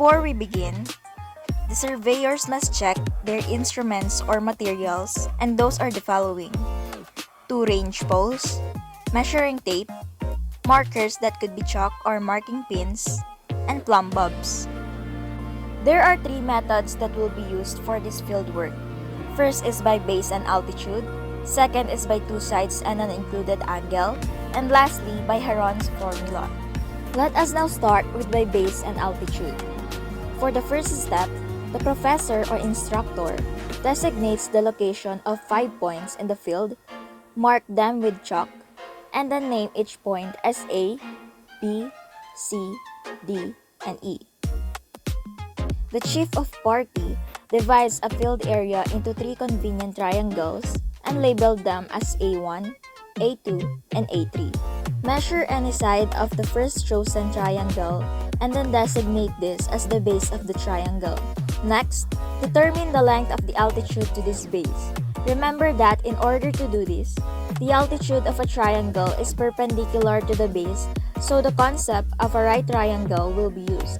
Before we begin, the surveyors must check their instruments or materials, and those are the following: 2 range poles, measuring tape, markers that could be chalk or marking pins, and plumb bobs. There are 3 methods that will be used for this field work. First is by base and altitude, second is by 2 sides and an included angle, and lastly by Heron's formula. Let us now start with by base and altitude. For the first step, the professor or instructor designates the location of 5 points in the field, mark them with chalk, and then name each point as A, B, C, D, and E. The chief of party divides a field area into 3 convenient triangles and labeled them as A1, A2, and A3. Measure any side of the first chosen triangle and then designate this as the base of the triangle. Next, determine the length of the altitude to this base. Remember that in order to do this, the altitude of a triangle is perpendicular to the base, so the concept of a right triangle will be used.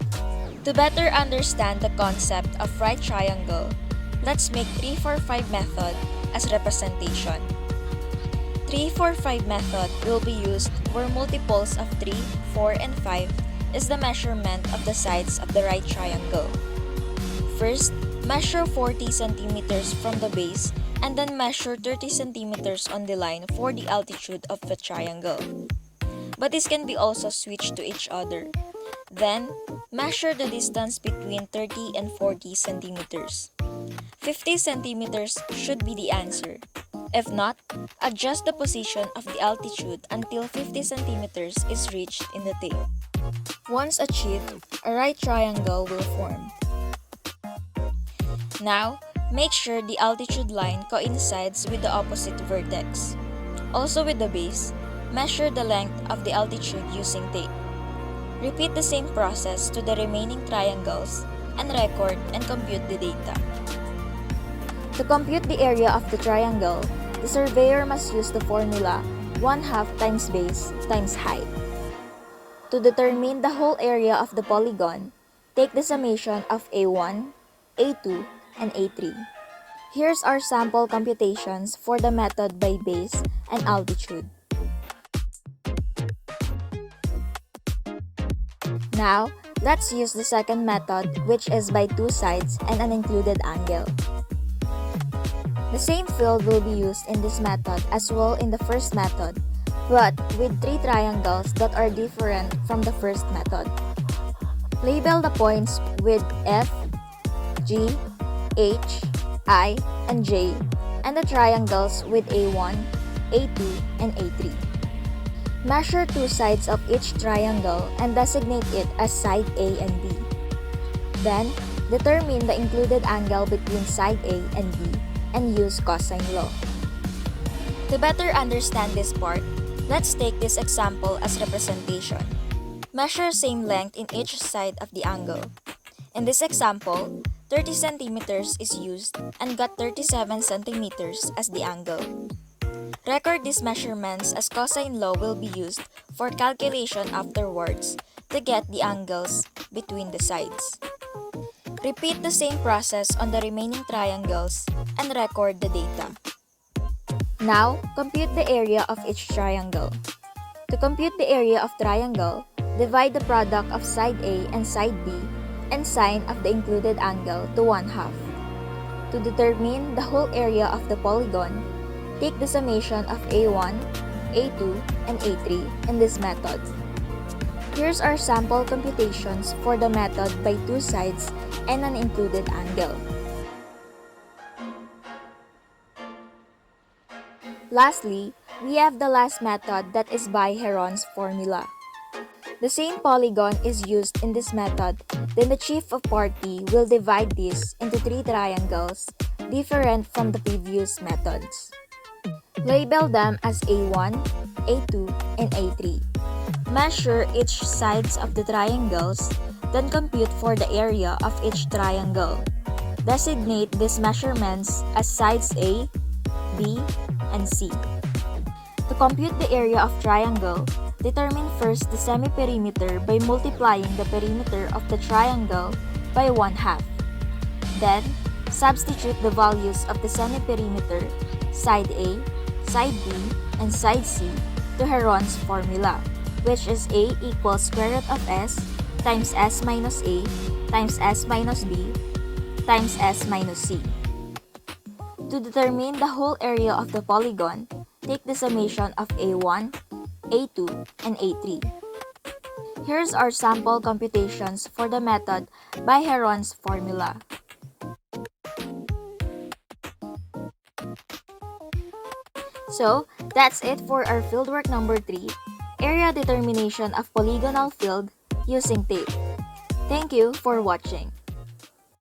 To better understand the concept of right triangle, let's make 3-4-5 method as representation. 3-4-5 method will be used where multiples of 3, 4, and 5 is the measurement of the sides of the right triangle. First, measure 40 centimeters from the base and then measure 30 centimeters on the line for the altitude of the triangle. But this can be also switched to each other. Then, measure the distance between 30 and 40 centimeters. 50 centimeters should be the answer. If not, adjust the position of the altitude until 50 centimeters is reached in the tape. Once achieved, a right triangle will form. Now, make sure the altitude line coincides with the opposite vertex. Also with the base, measure the length of the altitude using tape. Repeat the same process to the remaining triangles and record and compute the data. To compute the area of the triangle, the surveyor must use the formula 1/2 times base times height. To determine the whole area of the polygon, take the summation of A1, A2, and A3. Here's our sample computations for the method by base and altitude. Now, let's use the second method, which is by 2 sides and an included angle. The same field will be used in this method as well in the first method, but with 3 triangles that are different from the first method. Label the points with F, G, H, I, and J, and the triangles with A1, A2, and A3. Measure 2 sides of each triangle and designate it as side A and B. Then, determine the included angle between side A and B and use cosine law. To better understand this part, let's take this example as representation. Measure same length in each side of the angle. In this example, 30 centimeters is used and got 37 centimeters as the angle. Record these measurements as cosine law will be used for calculation afterwards to get the angles between the sides. Repeat the same process on the remaining triangles and record the data. Now, compute the area of each triangle. To compute the area of triangle, divide the product of side A and side B and sine of the included angle to 1/2. To determine the whole area of the polygon, take the summation of A1, A2, and A3 in this method. Here's our sample computations for the method by 2 sides and an included angle. Lastly, we have the last method that is by Heron's formula. The same polygon is used in this method, then the chief of party will divide this into 3 triangles different from the previous methods. Label them as A1, A2, and A3. Measure each sides of the triangles, then compute for the area of each triangle. Designate these measurements as sides A, B, and C. To compute the area of triangle, determine first the semi-perimeter by multiplying the perimeter of the triangle by 1/2. Then, substitute the values of the semi-perimeter, side A, side B, and side C to Heron's formula, which is A equals square root of S times S minus A times S minus B times S minus C. To determine the whole area of the polygon, take the summation of A1, A2, and A3. Here's our sample computations for the method by Heron's formula. So, that's it for our fieldwork number 3, area determination of polygonal field using tape. Thank you for watching.